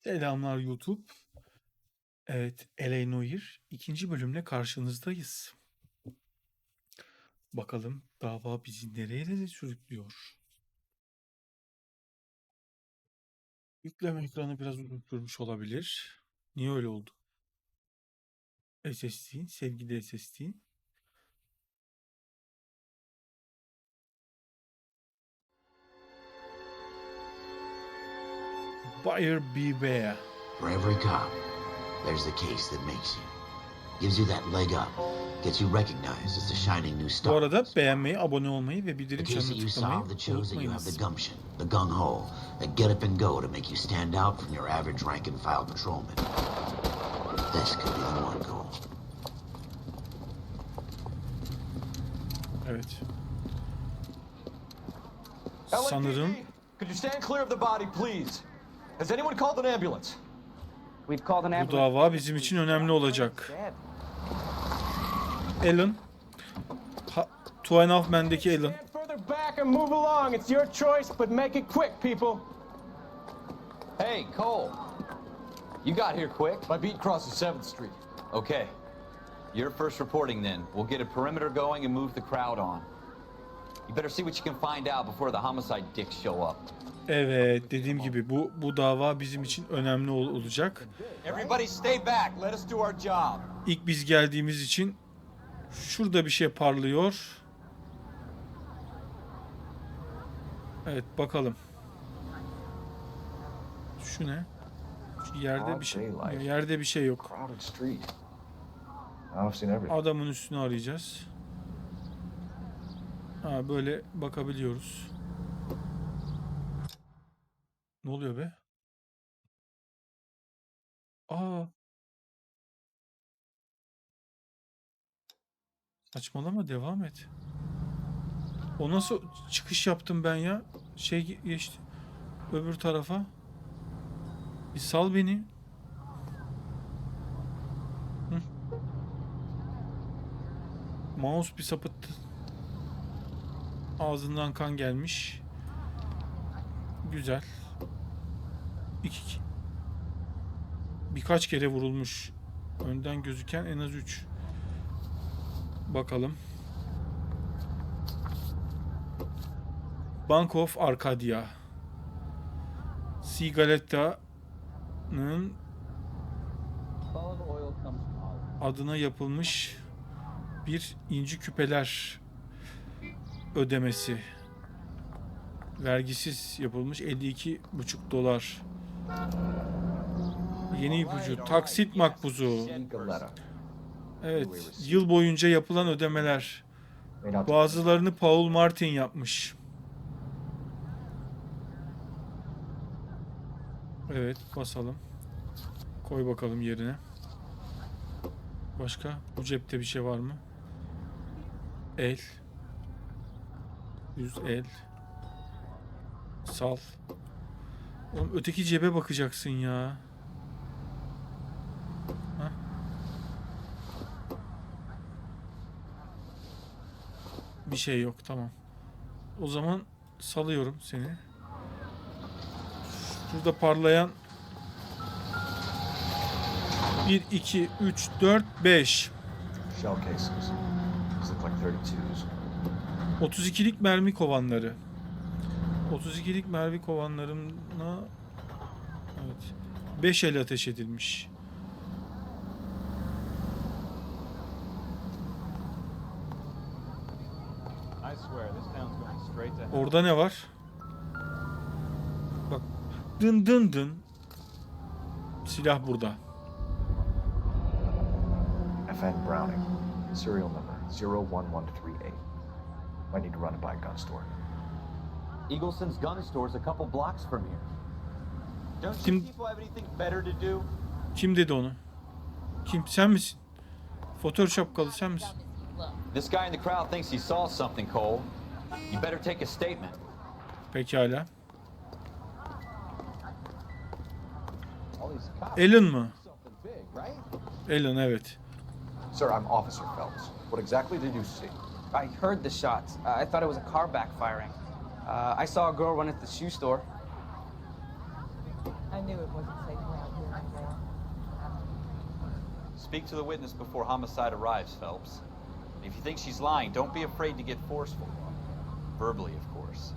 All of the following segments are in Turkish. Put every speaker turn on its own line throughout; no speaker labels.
Selamlar YouTube. Evet, Noire ikinci bölümle karşınızdayız. Bakalım dava bizi nereye sürüklüyor. Yükleme ekranı biraz uzun sürmüş olabilir. Niye öyle oldu? SSD, sevgili SSD. Buyer beware.
For every cop, there's the case that makes you. Gives you that leg up. Gets you recognized as the shining new star.
Bu arada beğenmeyi, abone olmayı ve
The
bildirim
case that
çanını
you
tıklamayı
solve that shows that you have the
unutmayınız.
gumption, the gung-ho, that get up and go to make you stand out from your average rank and file patrolman. This could be the one, Cole.
Evet. Sanırım
Could you stand clear of the body, please? Has anyone called an ambulance?
We've called an
bu
ambulance.
dava bizim için önemli olacak. Alan. Two and a Half Men'deki Alan.
Stand further back and move along. It's your choice, but make it quick, people.
Hey, Cole. You got here quick.
My beat crosses 7th Street.
Okay. You're first reporting then. We'll get a perimeter going and move the crowd on. You better see what you can find out before the homicide dicks show up.
Evet, dediğim gibi bu dava bizim için önemli olacak.
Everybody stay back. Let us do our job.
İlk biz geldiğimiz için şurada bir şey parlıyor. Evet, bakalım. Şu ne? Şu yerde bir şey yok.
Crowded street. I've seen everything.
Adamın üstünü arayacağız. Ha, böyle bakabiliyoruz. Ne oluyor be? Aa. Saçmalama, devam et. O nasıl çıkış yaptım ben ya? Şey geçti. Öbür tarafa. Bir sal beni. Hı. Mouse bir sapıttı. Ağzından kan gelmiş. Güzel. Birkaç kere vurulmuş. Önden gözüken en az 3. Bakalım. Bank of Arcadia. Sigaretta'nın adına yapılmış bir İnci Küpeler ödemesi. Vergisiz yapılmış $52,5 dolar. Yeni ipucu. Taksit makbuzu. Evet. Yıl boyunca yapılan ödemeler. Bazılarını Paul Martin yapmış. Evet. Basalım. Koy bakalım yerine. Başka? Bu cepte bir şey var mı? El. 100 el. Sal. Oğlum öteki cebe bakacaksın ya. Hah. Bir şey yok, tamam. O zaman salıyorum seni. Şurada parlayan 1, 2, 3, 4, 5.
Shell cases. These look like 32s.
32'lik mermi kovanları. 32'lik mermi kovanlarına evet. 5 el ateş edilmiş. Orada ne var? Bak. Dın dın dın. Silah burada.
FN Browning. Serial number 01138. Might need to run it by a gun store.
Eagleson's gun store's a couple blocks from here. Don't you
Kim-
people have anything better to do?
Kim dedi onu? Kim? Sen misin? Fotoğraf şapkalı sen misin?
This guy in the crowd thinks he saw something, Cole. You better take a statement.
Pekala. Alan mı? Alan, evet.
Sir, I'm Officer Phelps. What exactly did you see?
I heard the shots. I thought it was a car backfiring. I saw a girl run at the shoe store.
I knew it wasn't safe around
Speak to the witness before homicide arrives, Phelps. If you think she's lying, don't be afraid to get forceful. Verbally, of course.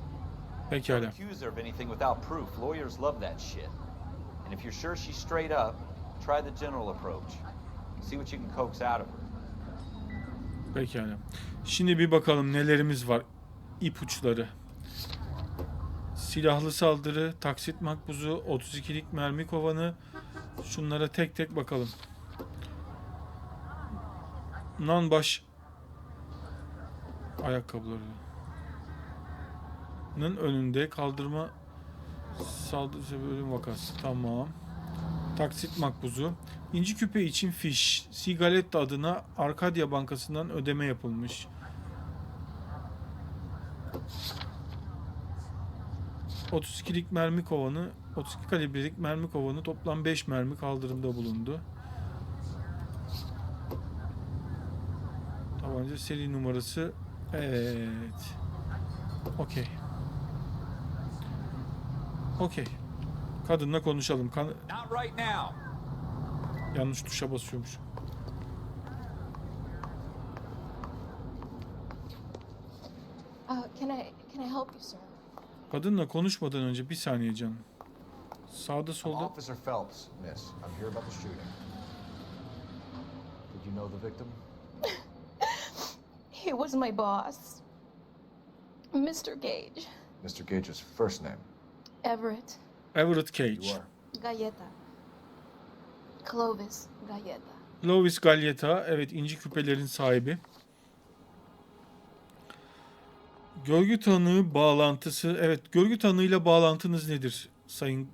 Pekala.
Don't accuse her of anything without proof. Lawyers love that shit. And if you're sure she's straight up, try the general approach. See what you can coax out of her.
Pekala. Şimdi bir bakalım nelerimiz var. İpuçları. Silahlı saldırı, taksit makbuzu, 32'lik mermi kovanı. Şunlara tek tek bakalım. Nanbaş ayakkabılarının önünde kaldırma saldırısı bölüm vakası. Tamam. Taksit makbuzu. İnci küpe için fiş. Sigaletta adına Arkadia Bankası'ndan ödeme yapılmış. 32'lik mermi kovanı, 32 kalibrelik mermi kovanı toplam 5 mermi kaldırımda bulundu. Tabanca seri numarası. Evet. Okey. Okey. Kadınla konuşalım.
Not right now.
Yanlış tuşa basıyormuş.
Can I help you, sir?
Kadınla konuşmadan önce bir saniye canım. Sağda
I'm
solda.
Officer Phelps, miss. I'm here about the shooting. Did you know the victim?
He was my boss, Mr. Gage.
Mr. Gage's first name.
Everett.
Everett
You
Cage.
are.
Galleta. Clovis Galleta.
Louis Galleta. Evet, inci küpelerin sahibi. Görgü tanığı bağlantısı. Evet, görgü tanığıyla bağlantınız nedir sayın?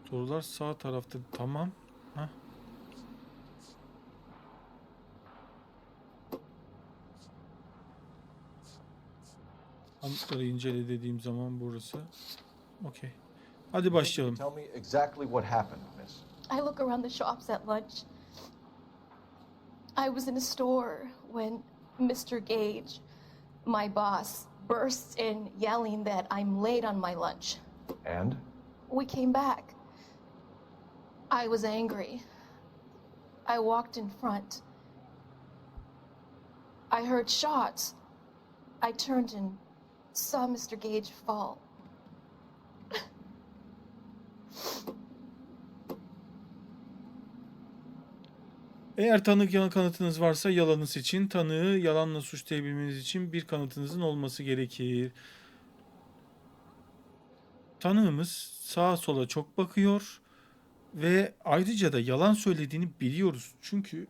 Sorular sağ tarafta. Tamam. Heh. Kanıtları incele dediğim zaman burası. Okey. Hadi başlayalım.
Tell me exactly what happened, miss.
I look around the shops at lunch. I was in a store when Mr. Gage, my boss, bursts in yelling that I'm late on my lunch.
And?
We came back. I was angry. I walked in front. I heard shots. I turned and saw Mr. Gage fall.
Eğer tanık yalan kanıtınız varsa yalanı seçin. Tanığı yalanla suçlayabilmeniz için bir kanıtınızın olması gerekir. Tanığımız sağa sola çok bakıyor ve ayrıca da yalan söylediğini biliyoruz. Çünkü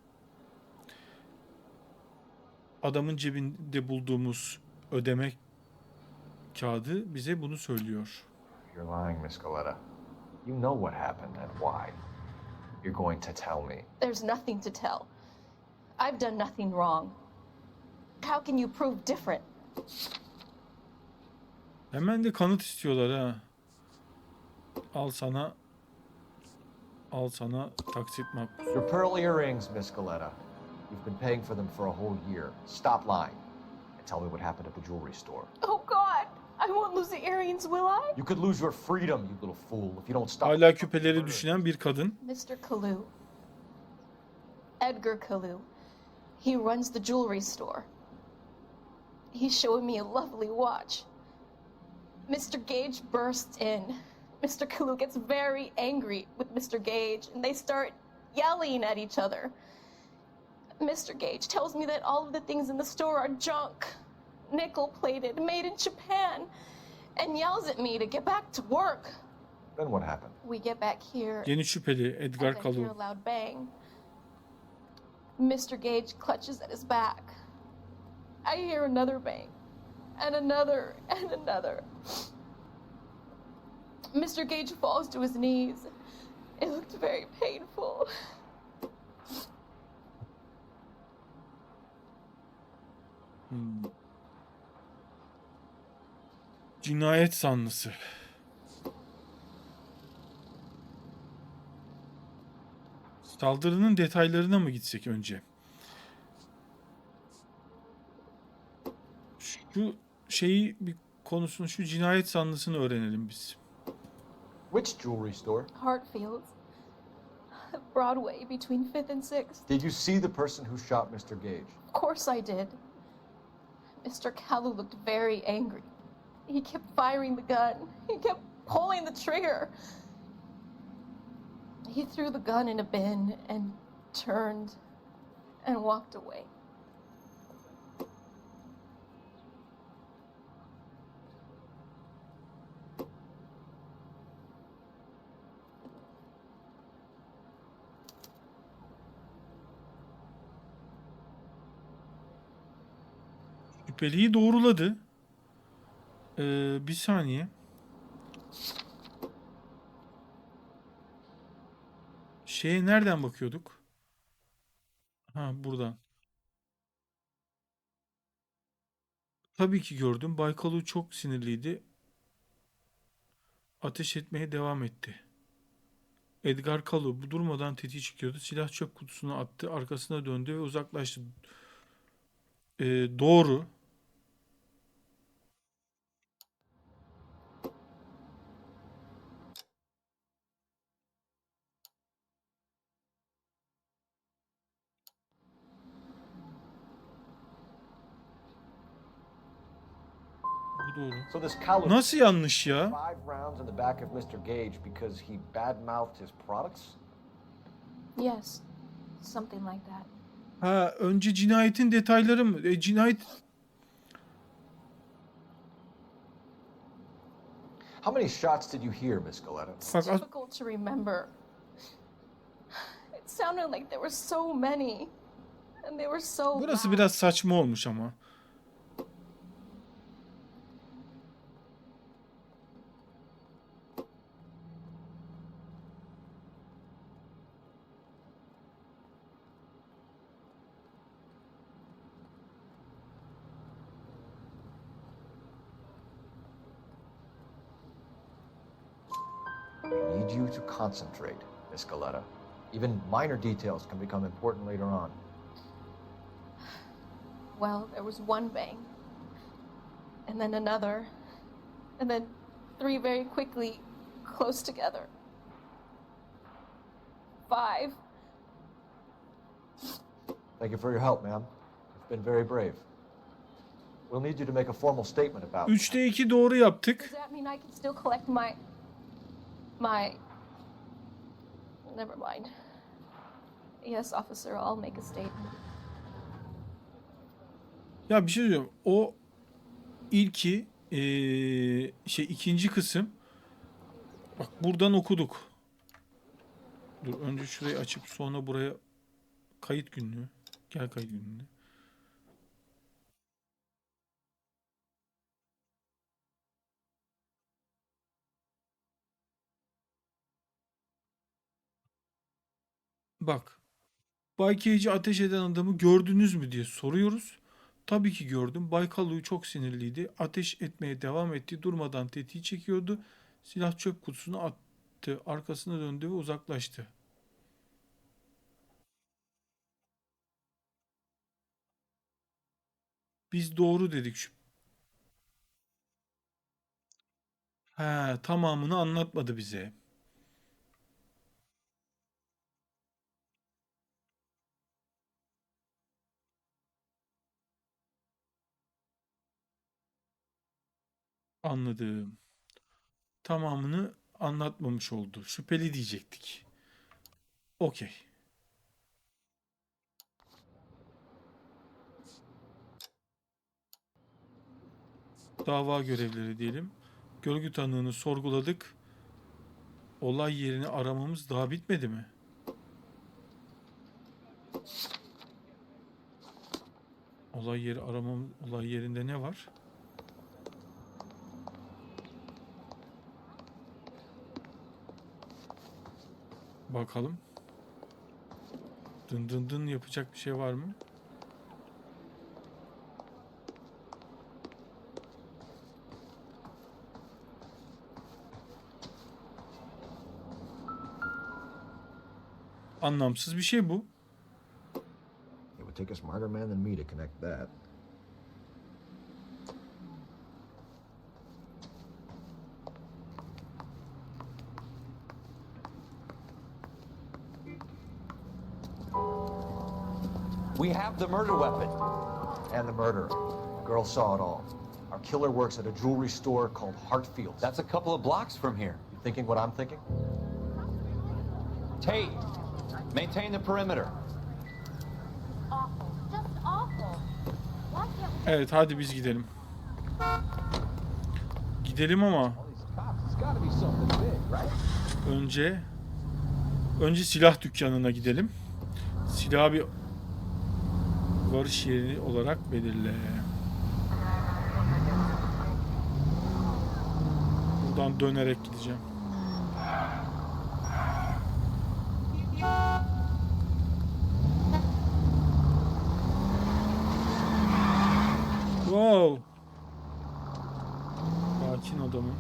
adamın cebinde bulduğumuz ödeme kağıdı bize bunu söylüyor.
You're lying, Miss Galleta. You know what happened and why. You're going to tell me.
There's nothing to tell. I've done nothing wrong. How can you prove different?
Hemen de kanıt istiyorlar ha. Al sana taksit makbuzu.
Your pearl earrings, Miss Galleta. You've been paying for them for a whole year. Stop lying and tell me what happened at the jewelry store.
Oh God, I won't lose the earrings, will I?
You could lose your freedom, you little fool, if you don't stop.
Hala küpeleri düşünen bir kadın.
Mr. Kalu. Edgar Kalu. He runs the jewelry store. He's showing me a lovely watch. Mr. Gage bursts in. Mr. Kalu gets very angry with Mr. Gage, and they start yelling at each other. Mr. Gage tells me that all of the things in the store are junk, nickel-plated, made in Japan, and yells at me to get back to work.
Then what happened?
We get back here,
Yeni şüpheli Edgar
and I hear a
Kalu.
loud bang. Mr. Gage clutches at his back. I hear another bang, and another, and another. Mr. Gage falls to his knees. It looked very painful.
Cinayet zanlısı. Saldırının detaylarına mı gitsek önce? Şu şeyi bir konusunu, şu cinayet zanlısını öğrenelim biz.
Which jewelry store?
Hartfield's. Broadway between 5th and 6th.
Did you see the person who shot Mr. Gage?
Of course I did. Mr. Kalu looked very angry. He kept firing the gun. He kept pulling the trigger. He threw the gun in a bin and turned and walked away.
Şüpheliyi doğruladı. Bir saniye. Şeye nereden bakıyorduk? Ha, buradan. Tabii ki gördüm. Baykalu çok sinirliydi. Ateş etmeye devam etti. Edgar Kalu bu durmadan tetiği çıkıyordu. Silah çöp kutusuna attı. Arkasına döndü ve uzaklaştı. Doğru. Bu doğru.
So this Kalu
Nasıl yanlış ya?
5 rounds in the back of Mr. Gage because he badmouthed his products?
Yes, something like that.
Ha, önce cinayetin detayları mı? Cinayet
How many shots did you hear, Miss Galetta?
It's
Bak,
difficult to remember. It sounded like there were so many. And they were so
burası
loud.
biraz saçma olmuş ama.
I need you to concentrate, Miss Galetta. Even minor details can become important later on.
Well, there was one bang. And then another. And then 3 very quickly, close together. 5.
Thank you for your help, ma'am. You've been very brave. We'll need you to make a formal statement about it.
3'te 2 doğru yaptık.
Does that mean I can still collect my... Never mind. Yes, officer, I'll make a statement.
Ya bir şey diyorum. O ilki ikinci kısım. Bak buradan okuduk. Dur önce şurayı açıp sonra buraya kayıt günlüğü. Gel kayıt günlüğü. Bak. Bay Cage'i ateş eden adamı gördünüz mü diye soruyoruz. Tabii ki gördüm. Bay Kalu'yu çok sinirliydi. Ateş etmeye devam etti. Durmadan tetiği çekiyordu. Silah çöp kutusuna attı. Arkasına döndü ve uzaklaştı. Biz doğru dedik. He, tamamını anlatmadı bize. Anladım. Tamamını anlatmamış oldu. Şüpheli diyecektik. Okey. Dava görevleri diyelim. Görgü tanığını sorguladık. Olay yerini aramamız daha bitmedi mi? Olay yerinde ne var? Bakalım. Dın dın dın yapacak bir şey var mı? Anlamsız bir şey bu.
It would take a smarter man than me to connect that.
We have the murder weapon.
And the murderer. Girl saw it all. Our killer works at a jewelry store called Hartfield's.
That's a couple of blocks from here.
You thinking what I'm thinking?
Tate, maintain the perimeter.
Awful. Just awful. Why can't we
Evet, hadi biz gidelim. Gidelim ama önce silah dükkanına gidelim. Silahı bir varış yeri olarak belirle. Buradan dönerek gideceğim. Wow. Sakin adamım.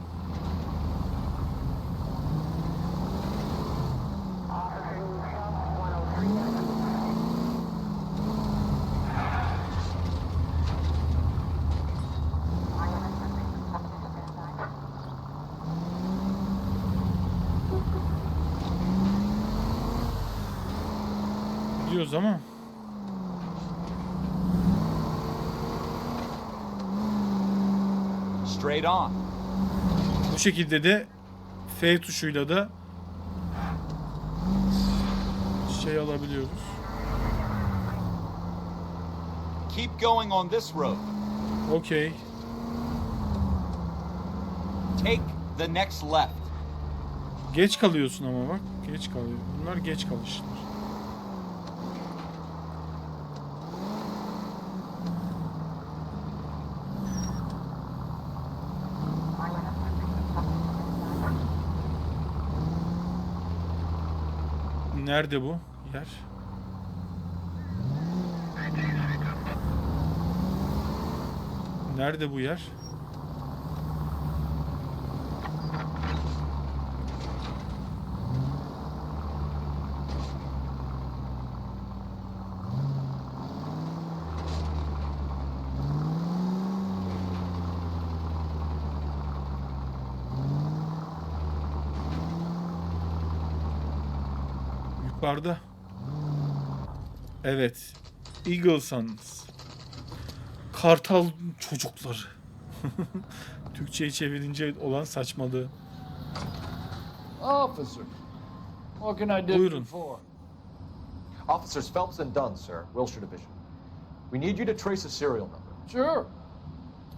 Gidiyoruz ama
Straight on.
bu şekilde de F tuşuyla da şey alabiliyoruz.
Keep going on this road.
Okey.
Take the next left.
Geç kalıyorsun ama bak. Geç kalıyor. Bunlar geç kalışlar. Nerede bu yer? Nerede bu yer? Yukarıda. Evet. Eagle Sons. Kartal çocukları. Türkçe'ye çevirince olan saçmalığı.
Officer, what can I do
Buyurun.
you for?
Officers Phelps and Dunn, sir, Wilshire Division. We need you to trace a serial number.
Sure.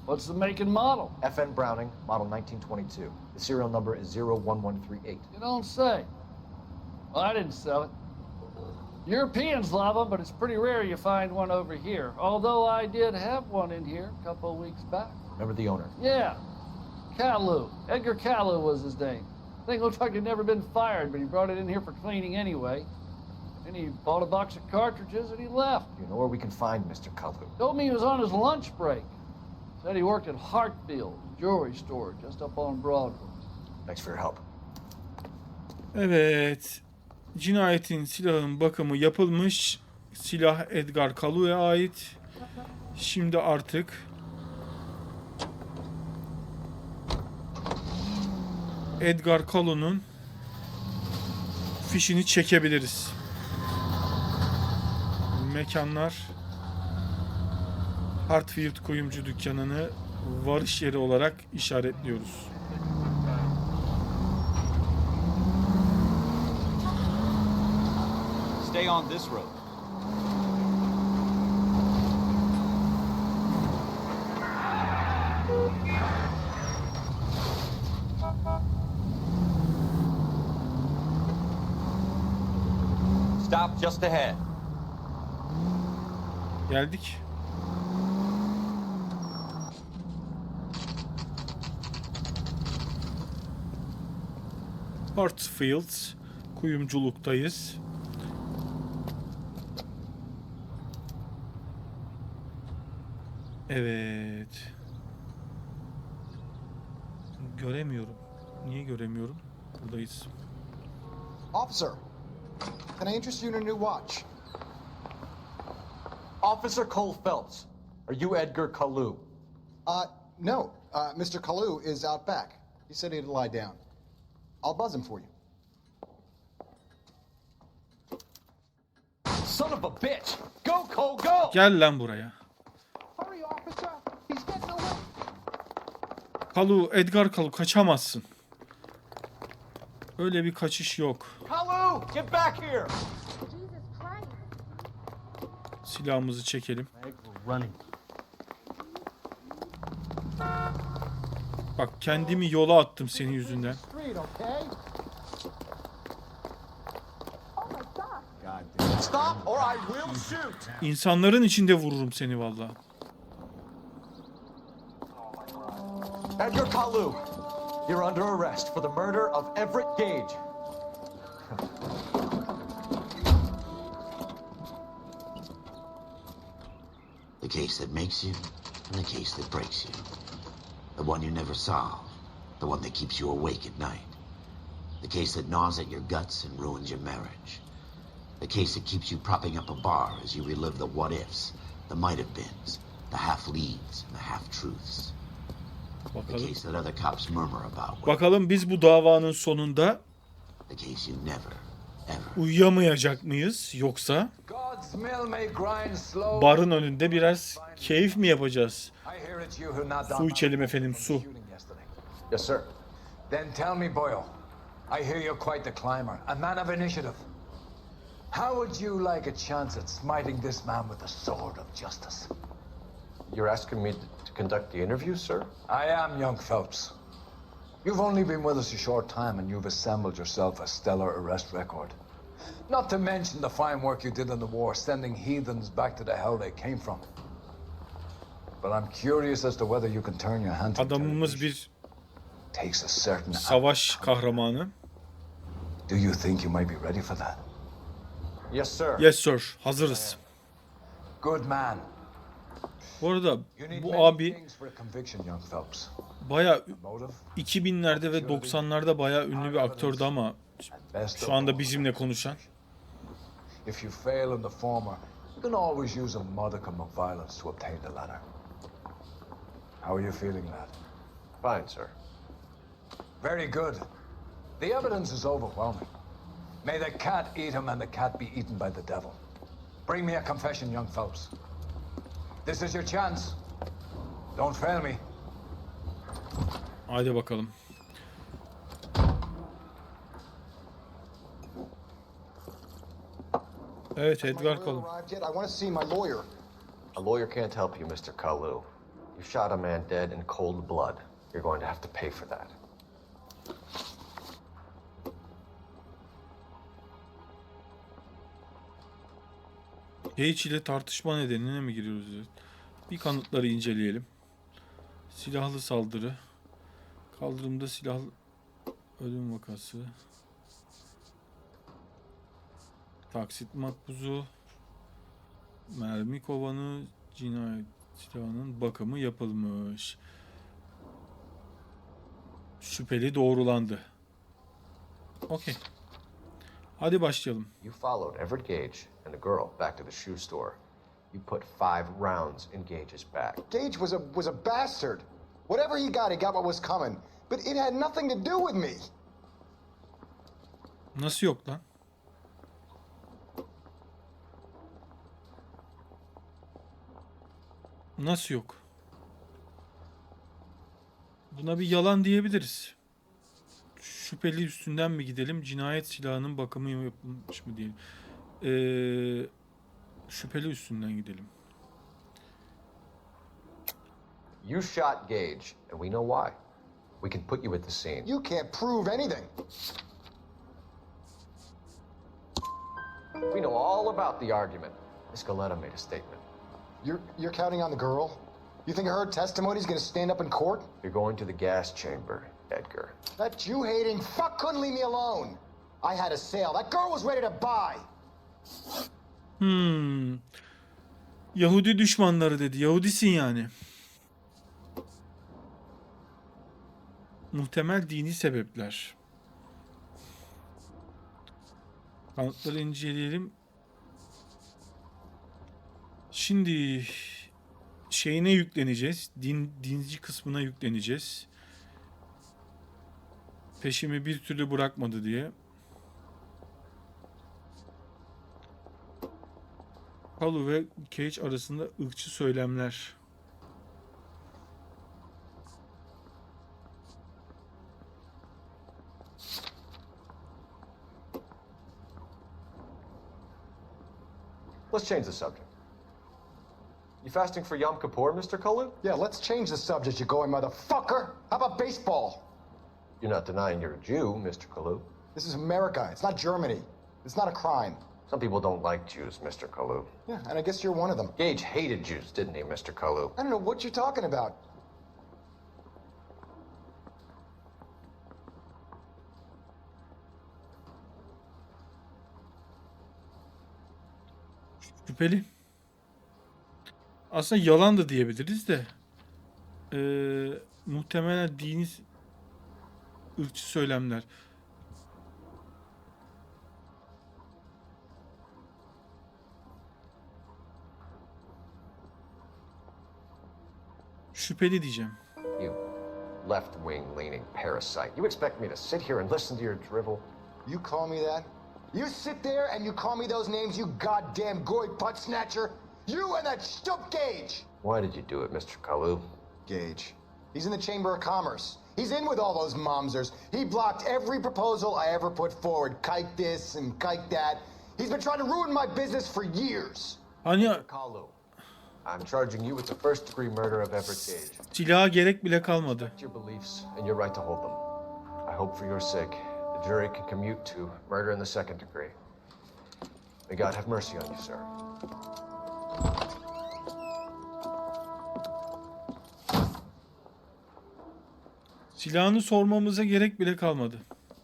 What's the make and model?
FN Browning, model 1922. The serial number is 01138.
You don't say. Well, I didn't sell it. Europeans love them, but it's pretty rare you find one over here. Although I did have one in here a couple of weeks back.
Remember the owner?
Yeah, Caillou. Edgar Caillou was his name. Thing looked like he'd never been fired, but he brought it in here for cleaning anyway. Then he bought a box of cartridges and he left.
You know where we can find Mr. Kalu?
Told me he was on his lunch break. Said he worked at Hartfield, jewelry store just up on Broadway.
Thanks for your help.
Evet. Cinayetin silahın bakımı yapılmış. Silah Edgar Kalu'ya ait. Şimdi artık Edgar Kalu'nun fişini çekebiliriz. Mekanlar Hartfield kuyumcu dükkanını varış yeri olarak işaretliyoruz.
Stay on this road. Stop just ahead.
Geldik. Hartfield kuyumculuktayız. Evet. Göremiyorum. Niye göremiyorum? Buradayız.
Officer, can I interest you in a new watch?
Officer Cole Phelps, are you Edgar Kalu?
No. Mr. Kalu is out back. He said he'd lie down. I'll buzz him for you.
Son of a bitch! Go, Cole, go!
Gel lan buraya.
Hurry, officer. He's getting away.
Kalu, Edgar Kalu, kaçamazsın. Öyle bir kaçış yok.
Kalu, get back here!
Jesus Christ.
Silahımızı çekelim. Bak kendimi yola attım senin yüzünden.
Street, okay?
Stop or I will shoot!
İnsanların içinde vururum seni vallahi.
Edgar Kalu, you're under arrest for the murder of Everett Gage.
The case that makes you and the case that breaks you. The one you never solve. The one that keeps you awake at night. The case that gnaws at your guts and ruins your marriage. The case that keeps you propping up a bar as you relive the what-ifs, the might-have-beens, the half-leads and the half-truths. The
Bakalım.
case that other cops murmur about.
Bakalım biz bu davanın sonunda
The case you never, ever.
uyuyamayacak mıyız? Yoksa
God's mill may grind slow.
barın önünde biraz keyif mi yapacağız?
I hear it's you who knocked
Su
out
içelim
my
efendim,
from
su.
the shooting yesterday.
Yes, sir.
Then tell me, Boyle, I hear you're quite the climber, a man of initiative. How would you like a chance at smiting this man with the sword of justice?
You're asking me to conduct the interview, sir?
I am, young Phelps. You've only been with us a short time and you've assembled yourself a stellar arrest record. Not to mention the fine work you did in the war, sending heathens back to the hell they came from. But I'm curious as to whether you can turn your hand to
Adamımız
interrogation.
bir
Takes a certain
savaş kahramanı.
Do you think you might be ready for that?
Yes, sir.
Yes sir, hazırız.
Good man.
Bu arada
You need
bu
many
abi
things for a conviction, young Phelps.
baya
Motive,
2000'lerde ve 90'larda baya ünlü bir aktördü ama
best
şu
of
anda
all.
bizimle konuşan.
If you fail in the former, you can always use a modicum of violence to obtain the latter. How are you feeling, lad?
Fine, sir.
Very good. The evidence is overwhelming. May the cat eat him and the cat be eaten by the devil. Bring me a confession, young Phelps. This is your chance. Don't fail me.
Haydi bakalım. Evet, Edgar Kalu.
Arrived yet? I want to see my lawyer.
A lawyer can't help you, Mr. Kalu. You shot a man dead in cold blood. You're going to have to pay for that.
Gage ile tartışma nedenine mi giriyoruz? Bir kanıtları inceleyelim. Silahlı saldırı. Kaldırımda silahlı ölüm vakası. Taksit makbuzu. Mermi kovanı. Cinayet silahının bakımı yapılmış. Şüpheli doğrulandı. Okey. Hadi başlayalım.
You followed Everett Gage and the girl back to the shoe store. You put 5 rounds in Gage's back.
Gage was a bastard. Whatever he got what was coming. But it had nothing to do with me.
Nasıl yok lan? Nasıl yok? Buna bir yalan diyebiliriz. Şüpheli üstünden mi gidelim? Cinayet silahının bakımı yapılmış mı diyelim. Şüpheli üstünden gidelim.
You shot Gage, and we know why. We can put you at the scene.
You can't prove anything.
We know all about the argument. Miss Galetta made a statement.
You're counting on the girl? You think her testimony's gonna stand up in court?
You're going to the gas chamber, Edgar.
That Jew-hating fuck couldn't leave me alone. I had a sale. That girl was ready to buy.
Yahudi düşmanları dedi. Yahudisin yani. Muhtemel dini sebepler. Kanıtları inceleyelim. Şimdi şeyine yükleneceğiz. Dinci kısmına yükleneceğiz. Peşimi bir türlü bırakmadı diye. Kalu ve Cage arasında ırkçı söylemler.
Let's change the subject. You fasting for Yom Kippur, Mr. Kalu?
Yeah, let's change the subject, you going motherfucker. How about baseball?
You're not denying you're a Jew, Mr. Kalu.
This is America. It's not Germany. It's not a crime.
Some people don't like Jews, Mr. Kalu.
Yeah, and I guess you're one of them.
Gage hated Jews, didn't he, Mr. Kalu?
I don't know what you're talking about.
Şüpheli. Aslında yalan da diyebiliriz de. Muhtemelen dini ırkçı söylemler. Şüpheli diyeceğim.
You left-wing leaning parasite. You expect me to sit here and listen to your drivel?
You call me that? You sit there and you call me those names, you goddamn goy butt snatcher? You and that stump Gage!
Why did you do it, Mr. Kalu?
Gage. He's in the Chamber of Commerce. He's in with all those momsers. He blocked every proposal I ever put forward. Kike this and kike that. He's been trying to ruin my business for years.
Hani
Kalu, I'm charging you with the first-degree murder of Everett Gage.
silaha gerek bile kalmadı.
Respect your beliefs and your right to hold them. I hope for your sake the jury can commute to murder in the second degree. May God have mercy on you, sir.
Silahını sormamıza gerek bile kalmadı.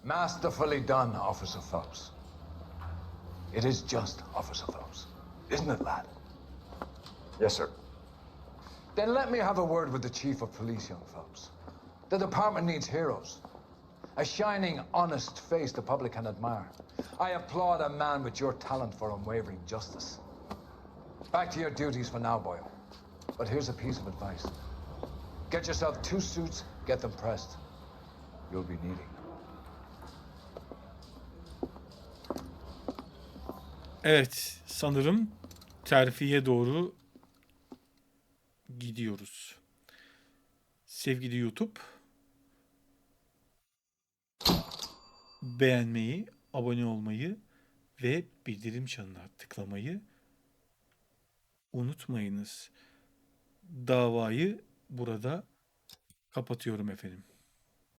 Masterfully done, Officer Phelps. It is just, Officer Phelps. Isn't it, lad?
Yes, sir.
Then let me have a word with the Chief of Police, young Phelps. The department needs heroes. A shining, honest face the public can admire. I applaud a man with your talent for unwavering justice. Back to your duties for now, boy. But here's a piece of advice. Get yourself 2 suits, get them pressed. You'll be needing them.
Evet, sanırım terfiye doğru gidiyoruz. Sevgili YouTube, beğenmeyi, abone olmayı ve bildirim çanına tıklamayı unutmayınız. Davayı burada kapatıyorum efendim.